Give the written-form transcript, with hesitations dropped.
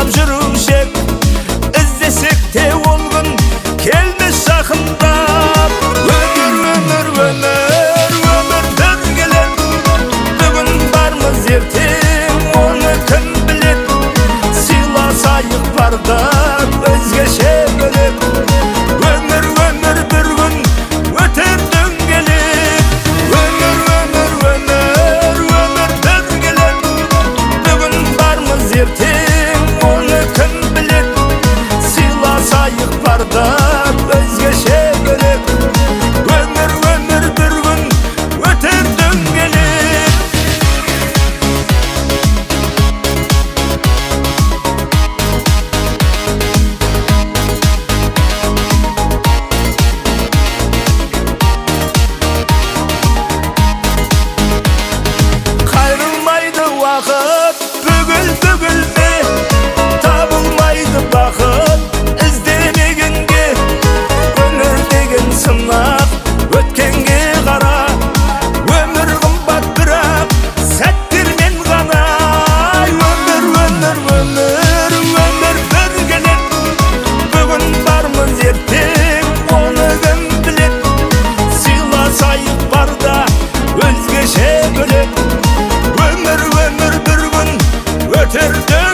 сыйлап жүрушек, іздесек те ол күн келмес жақындап. Өмір, өмір, өмір, өмір бір келет, бүгін бармыз ертең оны кім білет. Сыйласайық бардап өзгеше бөлек, өмір, өмір бір күн өтер дөңгелек. Өмір, өмір, өмір, өмір бір келет, бүгін бармыз ертең оны кім білет. Сыйласайық бардап өзгеше бөлек, өмір, өмір бір күн өтер дөңгелек. Қайрылмайды уақыт бүгілме, табылмайды бақыт іздемегенге. Өмір деген сынақ өткенге қара, өмір қымбат бірақ сәттермен ғана. Өмір, өмір, өмір, өмір бір келет, бүгін бармыз ертең оны кім білет. Сыйласайық барда өзгеше бөлек, өмір, өмір бір күн өтер дөңгелек.